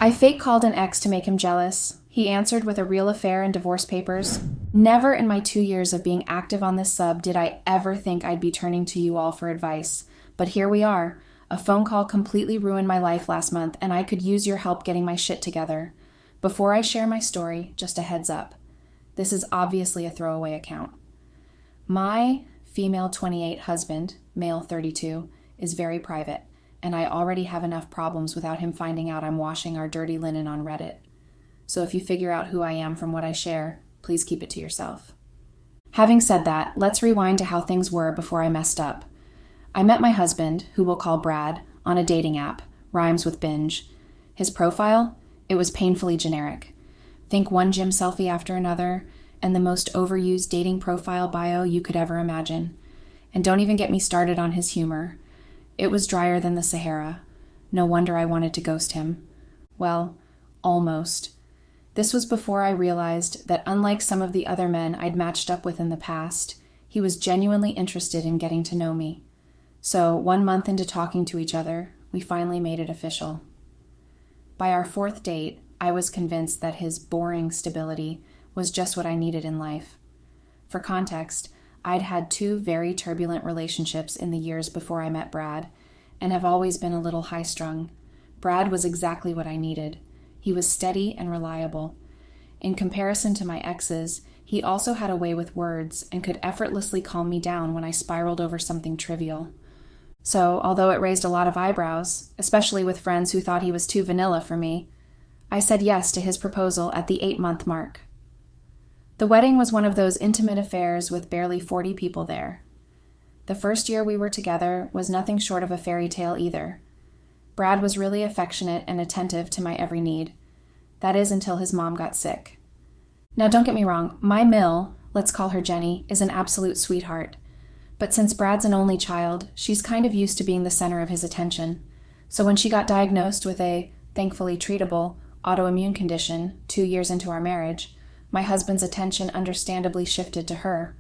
I fake called an ex to make him jealous. He answered with a real affair and divorce papers. Never in my 2 years of being active on this sub did I ever think I'd be turning to you all for advice. But here we are. A phone call completely ruined my life last month, and I could use your help getting my shit together. Before I share my story, just a heads up. This is obviously a throwaway account. My female 28 husband, male 32, is very private, and I already have enough problems without him finding out I'm washing our dirty linen on Reddit. So if you figure out who I am from what I share, please keep it to yourself. Having said that, let's rewind to how things were before I messed up. I met my husband, who we'll call Brad, on a dating app, rhymes with binge. His profile? It was painfully generic. Think one gym selfie after another, and the most overused dating profile bio you could ever imagine. And don't even get me started on his humor. It was drier than the Sahara. No wonder I wanted to ghost him. Well, almost. This was before I realized that unlike some of the other men I'd matched up with in the past, he was genuinely interested in getting to know me. So 1 month into talking to each other, we finally made it official. By our 4th date, I was convinced that his boring stability was just what I needed in life. For context, I'd had 2 very turbulent relationships in the years before I met Brad, and have always been a little high-strung. Brad was exactly what I needed. He was steady and reliable. In comparison to my exes, he also had a way with words and could effortlessly calm me down when I spiraled over something trivial. So, although it raised a lot of eyebrows, especially with friends who thought he was too vanilla for me, I said yes to his proposal at the 8-month mark. The wedding was one of those intimate affairs with barely 40 people there. The first year we were together was nothing short of a fairy tale either. Brad was really affectionate and attentive to my every need. That is until his mom got sick. Now don't get me wrong, my Mill, let's call her Jenny, is an absolute sweetheart. But since Brad's an only child, she's kind of used to being the center of his attention. So when she got diagnosed with a, thankfully treatable, autoimmune condition 2 years into our marriage, my husband's attention understandably shifted to her.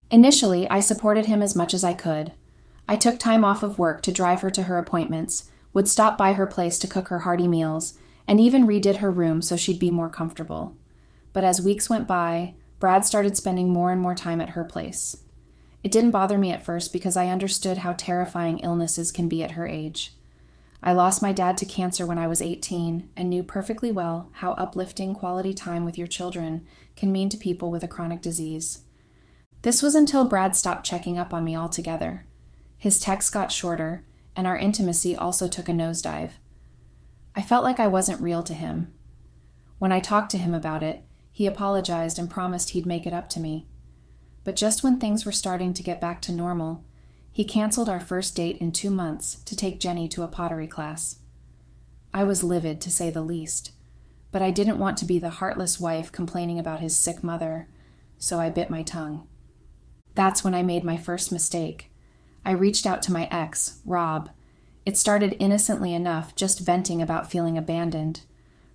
Initially, I supported him as much as I could. I took time off of work to drive her to her appointments, would stop by her place to cook her hearty meals, and even redid her room so she'd be more comfortable. But as weeks went by, Brad started spending more and more time at her place. It didn't bother me at first because I understood how terrifying illnesses can be at her age. I lost my dad to cancer when I was 18 and knew perfectly well how uplifting quality time with your children can mean to people with a chronic disease. This was until Brad stopped checking up on me altogether. His texts got shorter, and our intimacy also took a nosedive. I felt like I wasn't real to him. When I talked to him about it, he apologized and promised he'd make it up to me. But just when things were starting to get back to normal, he canceled our first date in 2 months to take Jenny to a pottery class. I was livid, to say the least, but I didn't want to be the heartless wife complaining about his sick mother, so I bit my tongue. That's when I made my first mistake. I reached out to my ex, Rob. It started innocently enough, just venting about feeling abandoned.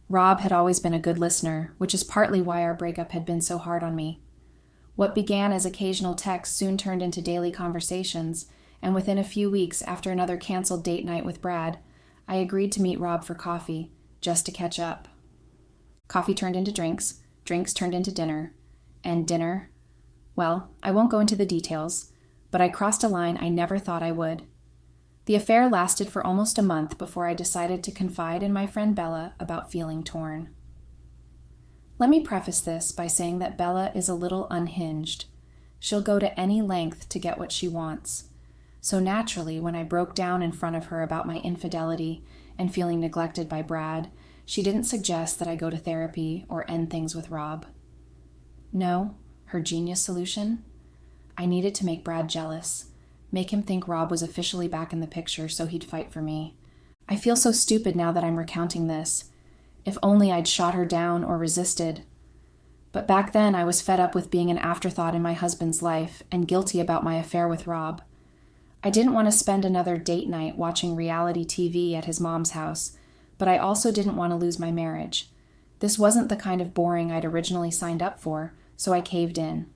Rob had always been a good listener, which is partly why our breakup had been so hard on me. What began as occasional texts soon turned into daily conversations, and within a few weeks after another canceled date night with Brad, I agreed to meet Rob for coffee, just to catch up. Coffee turned into drinks, drinks turned into dinner, and dinner, well, I won't go into the details, but I crossed a line I never thought I would. The affair lasted for almost a month before I decided to confide in my friend Bella about feeling torn. Let me preface this by saying that Bella is a little unhinged. She'll go to any length to get what she wants. So naturally, when I broke down in front of her about my infidelity and feeling neglected by Brad, she didn't suggest that I go to therapy or end things with Rob. No, her genius solution? I needed to make Brad jealous, make him think Rob was officially back in the picture so he'd fight for me. I feel so stupid now that I'm recounting this. If only I'd shot her down or resisted. But back then I was fed up with being an afterthought in my husband's life and guilty about my affair with Rob. I didn't want to spend another date night watching reality TV at his mom's house, but I also didn't want to lose my marriage. This wasn't the kind of boring I'd originally signed up for, so I caved in.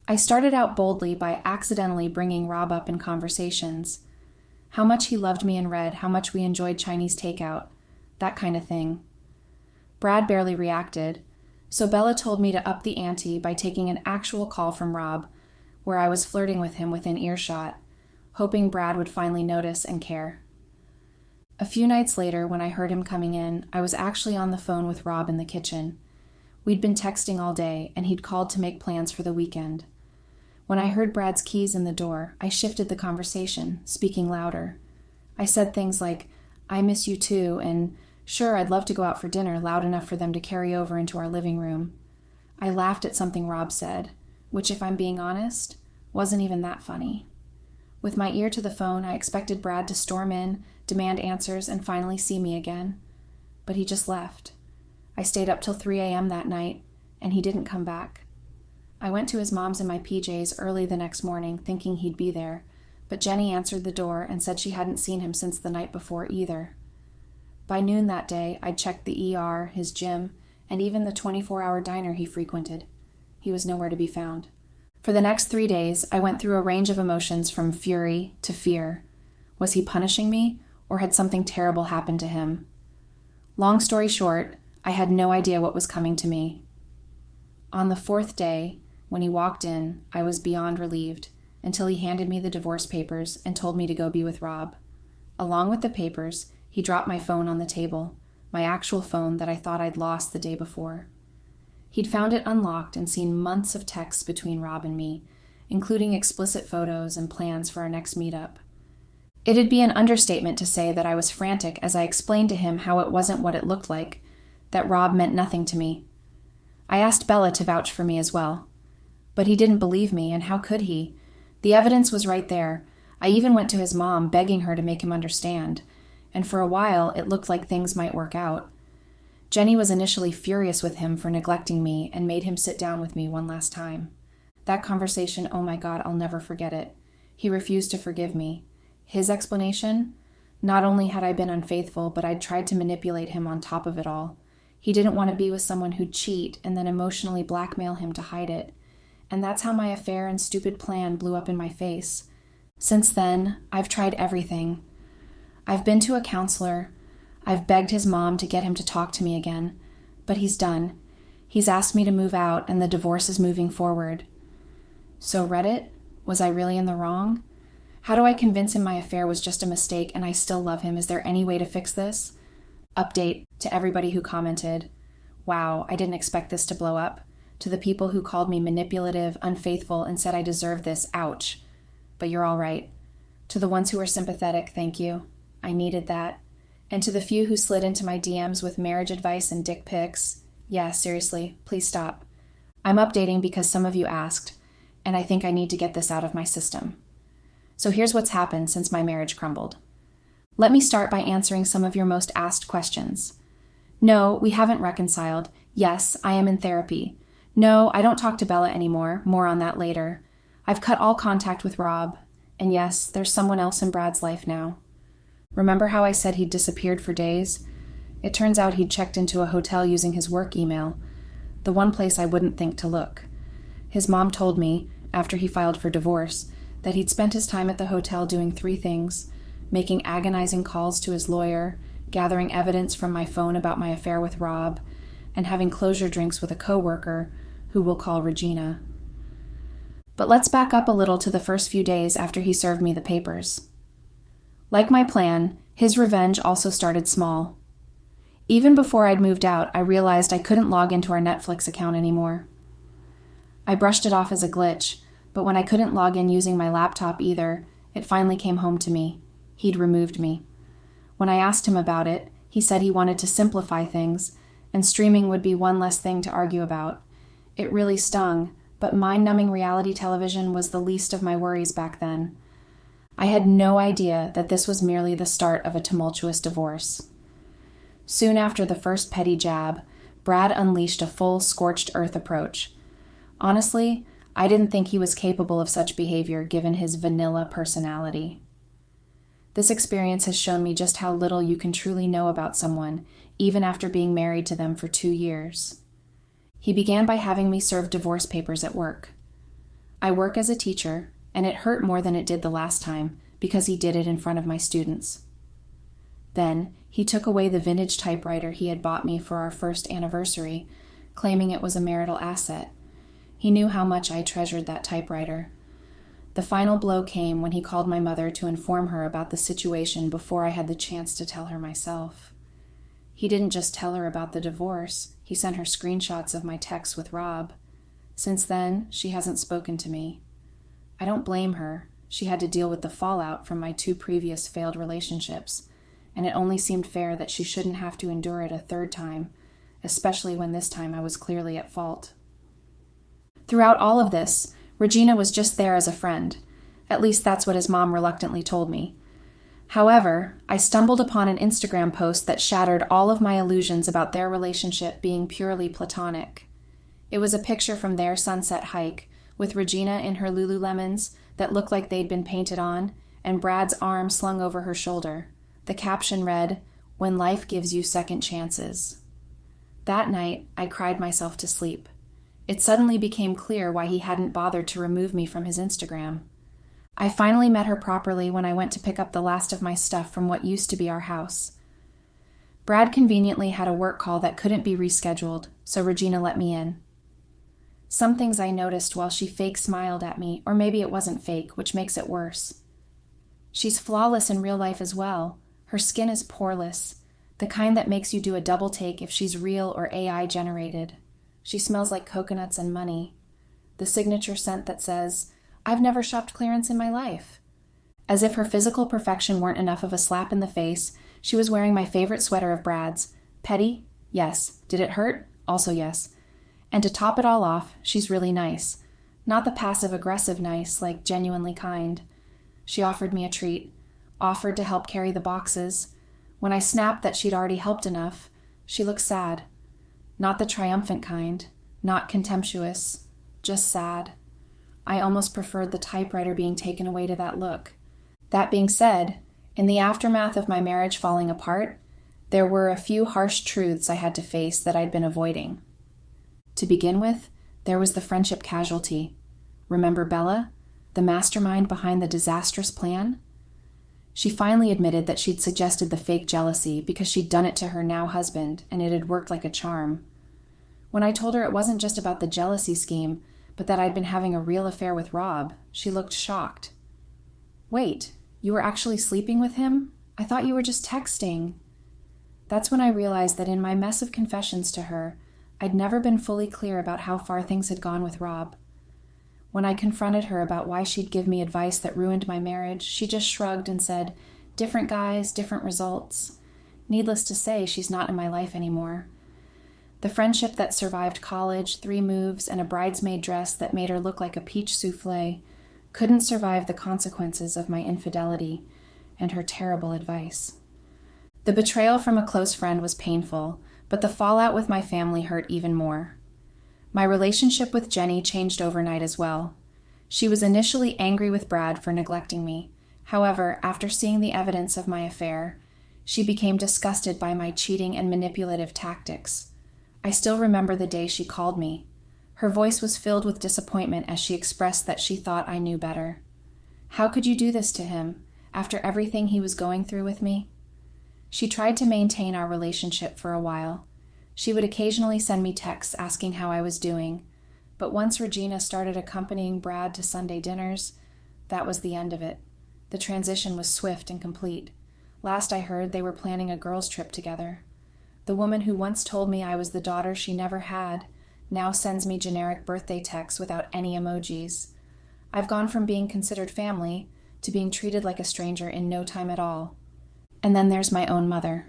I started out boldly by accidentally bringing Rob up in conversations. How much he loved me and read, how much we enjoyed Chinese takeout. that kind of thing. Brad barely reacted, so Bella told me to up the ante by taking an actual call from Rob, where I was flirting with him within earshot, hoping Brad would finally notice and care. A few nights later, when I heard him coming in, I was actually on the phone with Rob in the kitchen. We'd been texting all day, and he'd called to make plans for the weekend. When I heard Brad's keys in the door, I shifted the conversation, speaking louder. I said things like, "I miss you too," and "Sure, I'd love to go out for dinner," loud enough for them to carry over into our living room. I laughed at something Rob said, which, if I'm being honest, wasn't even that funny. With my ear to the phone, I expected Brad to storm in, demand answers, and finally see me again. But he just left. I stayed up till 3 a.m. that night, and he didn't come back. I went to his mom's in my PJs early the next morning, thinking he'd be there, but Jenny answered the door and said she hadn't seen him since the night before either. By noon that day, I'd checked the ER, his gym, and even the 24-hour diner he frequented. He was nowhere to be found. For the next 3 days, I went through a range of emotions from fury to fear. Was he punishing me, or had something terrible happened to him? Long story short, I had no idea what was coming to me. On the 4th day, when he walked in, I was beyond relieved, until he handed me the divorce papers and told me to go be with Rob. Along with the papers, he dropped my phone on the table, my actual phone that I thought I'd lost the day before. He'd found it unlocked and seen months of texts between Rob and me, including explicit photos and plans for our next meetup. It'd be an understatement to say that I was frantic as I explained to him how it wasn't what it looked like, that Rob meant nothing to me. I asked Bella to vouch for me as well. But he didn't believe me, and how could he? The evidence was right there. I even went to his mom, begging her to make him understand, and for a while it looked like things might work out. Jenny was initially furious with him for neglecting me and made him sit down with me one last time. That conversation, oh my God, I'll never forget it. He refused to forgive me. His explanation? Not only had I been unfaithful, but I'd tried to manipulate him on top of it all. He didn't want to be with someone who'd cheat and then emotionally blackmail him to hide it. And that's how my affair and stupid plan blew up in my face. Since then, I've tried everything. I've been to a counselor. I've begged his mom to get him to talk to me again. But he's done. He's asked me to move out, and the divorce is moving forward. So Reddit, was I really in the wrong? How do I convince him my affair was just a mistake and I still love him? Is there any way to fix this? Update to everybody who commented. Wow, I didn't expect this to blow up. To the people who called me manipulative, unfaithful, and said I deserved this, ouch. But you're all right. To the ones who were sympathetic, thank you. I needed that. And to the few who slid into my DMs with marriage advice and dick pics, yeah, seriously, please stop. I'm updating because some of you asked, and I think I need to get this out of my system. So here's what's happened since my marriage crumbled. Let me start by answering some of your most asked questions. No, we haven't reconciled. Yes, I am in therapy. No, I don't talk to Bella anymore. More on that later. I've cut all contact with Rob. And yes, there's someone else in Brad's life now. Remember how I said he'd disappeared for days? It turns out he'd checked into a hotel using his work email, the one place I wouldn't think to look. His mom told me, after he filed for divorce, that he'd spent his time at the hotel doing 3 things: making agonizing calls to his lawyer, gathering evidence from my phone about my affair with Rob, and having closure drinks with a coworker who we'll call Regina. But let's back up a little to the first few days after he served me the papers. Like my plan, his revenge also started small. Even before I'd moved out, I realized I couldn't log into our Netflix account anymore. I brushed it off as a glitch, but when I couldn't log in using my laptop either, it finally came home to me. He'd removed me. When I asked him about it, he said he wanted to simplify things, and streaming would be one less thing to argue about. It really stung, but mind-numbing reality television was the least of my worries back then. I had no idea that this was merely the start of a tumultuous divorce. Soon after the first petty jab, Brad unleashed a full scorched earth approach. Honestly, I didn't think he was capable of such behavior given his vanilla personality. This experience has shown me just how little you can truly know about someone, even after being married to them for 2 years. He began by having me serve divorce papers at work. I work as a teacher, and it hurt more than it did the last time because he did it in front of my students. Then, he took away the vintage typewriter he had bought me for our first anniversary, claiming it was a marital asset. He knew how much I treasured that typewriter. The final blow came when he called my mother to inform her about the situation before I had the chance to tell her myself. He didn't just tell her about the divorce, he sent her screenshots of my texts with Rob. Since then, she hasn't spoken to me. I don't blame her. She had to deal with the fallout from my 2 previous failed relationships, and it only seemed fair that she shouldn't have to endure it a 3rd time, especially when this time I was clearly at fault. Throughout all of this, Regina was just there as a friend. At least that's what his mom reluctantly told me. However, I stumbled upon an Instagram post that shattered all of my illusions about their relationship being purely platonic. It was a picture from their sunset hike, with Regina in her Lululemons that looked like they'd been painted on, and Brad's arm slung over her shoulder. The caption read, "When life gives you second chances." That night, I cried myself to sleep. It suddenly became clear why he hadn't bothered to remove me from his Instagram. I finally met her properly when I went to pick up the last of my stuff from what used to be our house. Brad conveniently had a work call that couldn't be rescheduled, so Regina let me in. Some things I noticed while she fake smiled at me, or maybe it wasn't fake, which makes it worse. She's flawless in real life as well. Her skin is poreless, the kind that makes you do a double take if she's real or AI generated. She smells like coconuts and money. The signature scent that says, "I've never shopped clearance in my life." As if her physical perfection weren't enough of a slap in the face, she was wearing my favorite sweater of Brad's. Petty? Yes. Did it hurt? Also yes. And to top it all off, she's really nice. Not the passive-aggressive nice, like genuinely kind. She offered me a treat, offered to help carry the boxes. When I snapped that she'd already helped enough, she looked sad. Not the triumphant kind, not contemptuous, just sad. I almost preferred the typewriter being taken away to that look. That being said, in the aftermath of my marriage falling apart, there were a few harsh truths I had to face that I'd been avoiding. To begin with, there was the friendship casualty. Remember Bella, the mastermind behind the disastrous plan? She finally admitted that she'd suggested the fake jealousy because she'd done it to her now husband and it had worked like a charm. When I told her it wasn't just about the jealousy scheme, but that I'd been having a real affair with Rob, she looked shocked. "Wait, you were actually sleeping with him? I thought you were just texting." That's when I realized that in my mess of confessions to her, I'd never been fully clear about how far things had gone with Rob. When I confronted her about why she'd give me advice that ruined my marriage, she just shrugged and said, "Different guys, different results." Needless to say, she's not in my life anymore. The friendship that survived college, 3 moves, and a bridesmaid dress that made her look like a peach souffle couldn't survive the consequences of my infidelity and her terrible advice. The betrayal from a close friend was painful, but the fallout with my family hurt even more. My relationship with Jenny changed overnight as well. She was initially angry with Brad for neglecting me. However, after seeing the evidence of my affair, she became disgusted by my cheating and manipulative tactics. I still remember the day she called me. Her voice was filled with disappointment as she expressed that she thought I knew better. "How could you do this to him, after everything he was going through with me?" She tried to maintain our relationship for a while. She would occasionally send me texts asking how I was doing, but once Regina started accompanying Brad to Sunday dinners, that was the end of it. The transition was swift and complete. Last I heard, they were planning a girls' trip together. The woman who once told me I was the daughter she never had now sends me generic birthday texts without any emojis. I've gone from being considered family to being treated like a stranger in no time at all. And then there's my own mother.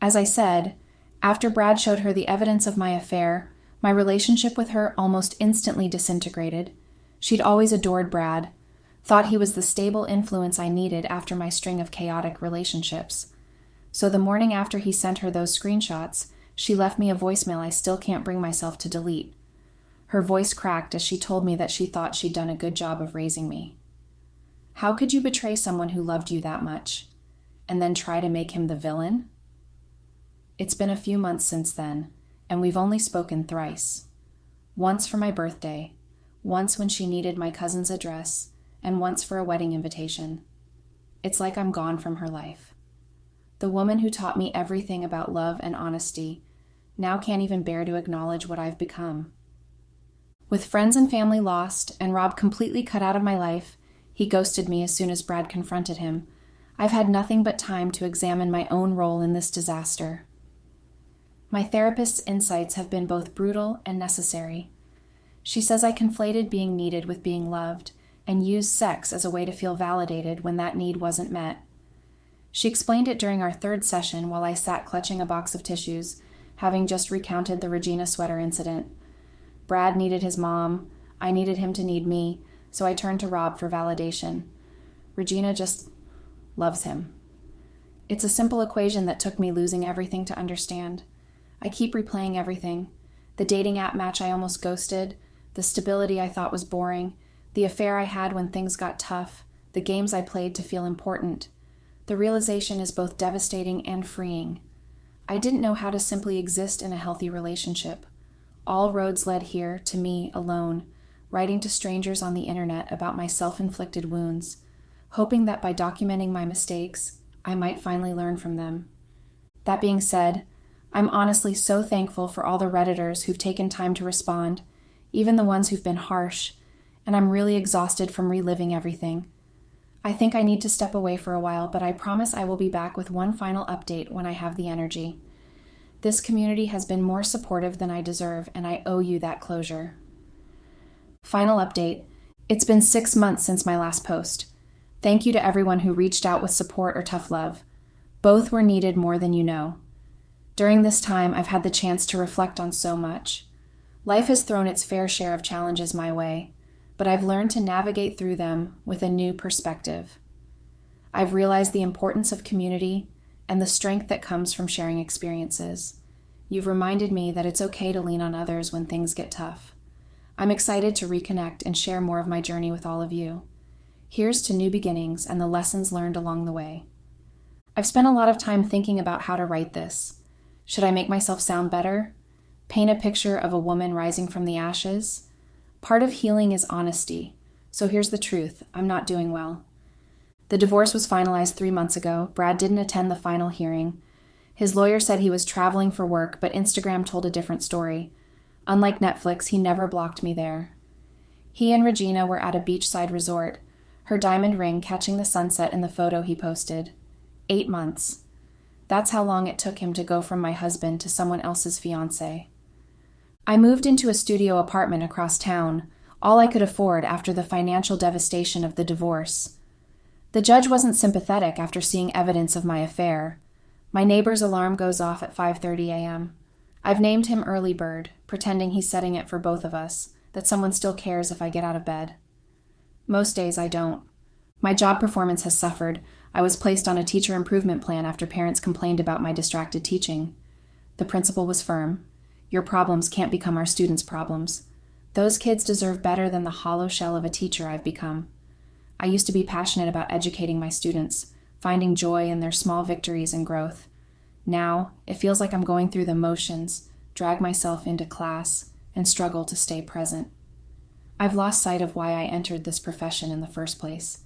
As I said, after Brad showed her the evidence of my affair, my relationship with her almost instantly disintegrated. She'd always adored Brad, thought he was the stable influence I needed after my string of chaotic relationships. So the morning after he sent her those screenshots, she left me a voicemail I still can't bring myself to delete. Her voice cracked as she told me that she thought she'd done a good job of raising me. How could you betray someone who loved you that much, and then try to make him the villain? It's been a few months since then, and we've only spoken thrice. Once for my birthday, once when she needed my cousin's address, and once for a wedding invitation. It's like I'm gone from her life. the woman who taught me everything about love and honesty, now can't even bear to acknowledge what I've become. With friends and family lost and Rob completely cut out of my life, he ghosted me as soon as Brad confronted him. I've had nothing but time to examine my own role in this disaster. My therapist's insights have been both brutal and necessary. She says I conflated being needed with being loved and used sex as a way to feel validated when that need wasn't met. She explained it during our third session while I sat clutching a box of tissues, having just recounted the Regina sweater incident. Brad needed his mom, I needed him to need me, so I turned to Rob for validation. Regina just loves him. It's a simple equation that took me losing everything to understand. I keep replaying everything. The dating app match I almost ghosted, the stability I thought was boring, the affair I had when things got tough, the games I played to feel important. The realization is both devastating and freeing. I didn't know how to simply exist in a healthy relationship. All roads led here to me alone, writing to strangers on the internet about my self-inflicted wounds, hoping that by documenting my mistakes, I might finally learn from them. That being said, I'm honestly so thankful for all the Redditors who've taken time to respond, even the ones who've been harsh, and I'm really exhausted from reliving everything. I think I need to step away for a while, but I promise I will be back with one final update when I have the energy. This community has been more supportive than I deserve, and I owe you that closure. Final update. It's been 6 months since my last post. Thank you to everyone who reached out with support or tough love. Both were needed more than you know. During this time, I've had the chance to reflect on so much. Life has thrown its fair share of challenges my way, but I've learned to navigate through them with a new perspective. I've realized the importance of community and the strength that comes from sharing experiences. You've reminded me that it's okay to lean on others when things get tough. I'm excited to reconnect and share more of my journey with all of you. Here's to new beginnings and the lessons learned along the way. I've spent a lot of time thinking about how to write this. Should I make myself sound better? Paint a picture of a woman rising from the ashes? Part of healing is honesty. So here's the truth. I'm not doing well. The divorce was finalized 3 months ago. Brad didn't attend the final hearing. His lawyer said he was traveling for work, but Instagram told a different story. Unlike Netflix, he never blocked me there. He and Regina were at a beachside resort, her diamond ring catching the sunset in the photo he posted. 8 months. That's how long it took him to go from my husband to someone else's fiancé. I moved into a studio apartment across town, all I could afford after the financial devastation of the divorce. The judge wasn't sympathetic after seeing evidence of my affair. My neighbor's alarm goes off at 5:30 a.m. I've named him Early Bird, pretending he's setting it for both of us, that someone still cares if I get out of bed. Most days I don't. My job performance has suffered. I was placed on a teacher improvement plan after parents complained about my distracted teaching. The principal was firm. Your problems can't become our students' problems. Those kids deserve better than the hollow shell of a teacher I've become. I used to be passionate about educating my students, finding joy in their small victories and growth. Now, it feels like I'm going through the motions, drag myself into class, and struggle to stay present. I've lost sight of why I entered this profession in the first place.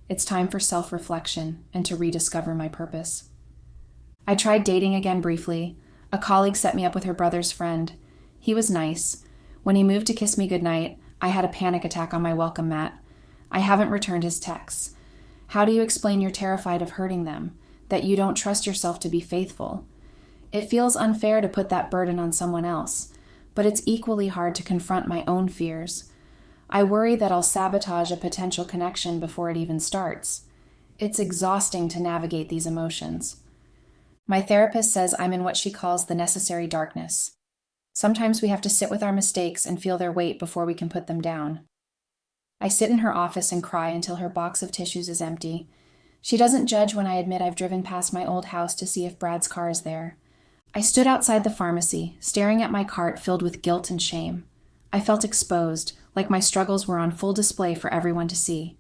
It's time for self-reflection and to rediscover my purpose. I tried dating again briefly. A colleague set me up with her brother's friend. He was nice. When he moved to kiss me goodnight, I had a panic attack on my welcome mat. I haven't returned his texts. How do you explain you're terrified of hurting them, that you don't trust yourself to be faithful? It feels unfair to put that burden on someone else, but it's equally hard to confront my own fears. I worry that I'll sabotage a potential connection before it even starts. It's exhausting to navigate these emotions. My therapist says I'm in what she calls the necessary darkness. Sometimes we have to sit with our mistakes and feel their weight before we can put them down. I sit in her office and cry until her box of tissues is empty. She doesn't judge when I admit I've driven past my old house to see if Brad's car is there. I stood outside the pharmacy, staring at my cart filled with guilt and shame. I felt exposed, like my struggles were on full display for everyone to see.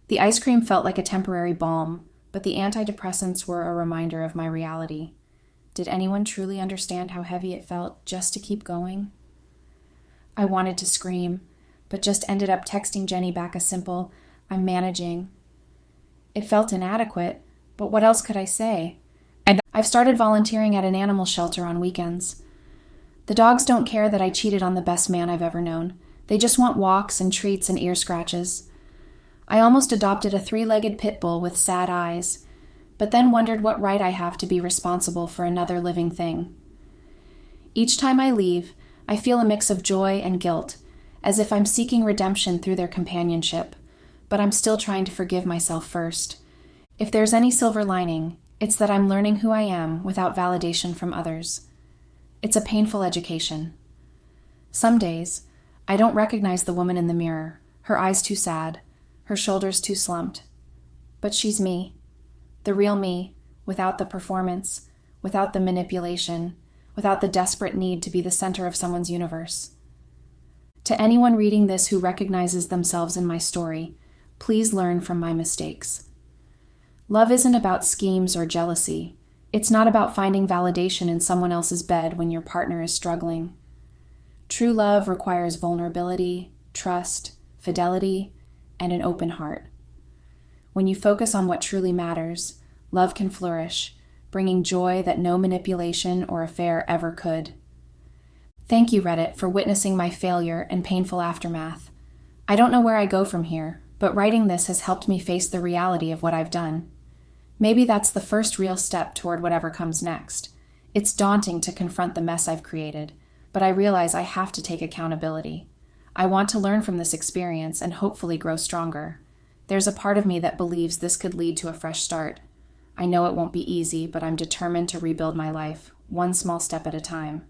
The ice cream felt like a temporary balm, but the antidepressants were a reminder of my reality. Did anyone truly understand how heavy it felt just to keep going? I wanted to scream, but just ended up texting Jenny back a simple, "I'm managing." It felt inadequate, but what else could I say? I've started volunteering at an animal shelter on weekends. The dogs don't care that I cheated on the best man I've ever known. They just want walks and treats and ear scratches. I almost adopted a 3-legged pit bull with sad eyes, but then wondered what right I have to be responsible for another living thing. Each time I leave, I feel a mix of joy and guilt, as if I'm seeking redemption through their companionship, but I'm still trying to forgive myself first. If there's any silver lining, it's that I'm learning who I am without validation from others. It's a painful education. Some days, I don't recognize the woman in the mirror, her eyes too sad, her shoulders too slumped. But she's me, the real me, without the performance, without the manipulation, without the desperate need to be the center of someone's universe. To anyone reading this who recognizes themselves in my story, please learn from my mistakes. Love isn't about schemes or jealousy. It's not about finding validation in someone else's bed when your partner is struggling. True love requires vulnerability, trust, fidelity, and an open heart. When you focus on what truly matters, love can flourish, bringing joy that no manipulation or affair ever could. Thank you, Reddit, for witnessing my failure and painful aftermath. I don't know where I go from here, but writing this has helped me face the reality of what I've done. Maybe that's the first real step toward whatever comes next. It's daunting to confront the mess I've created, but I realize I have to take accountability. I want to learn from this experience and hopefully grow stronger. There's a part of me that believes this could lead to a fresh start. I know it won't be easy, but I'm determined to rebuild my life, one small step at a time.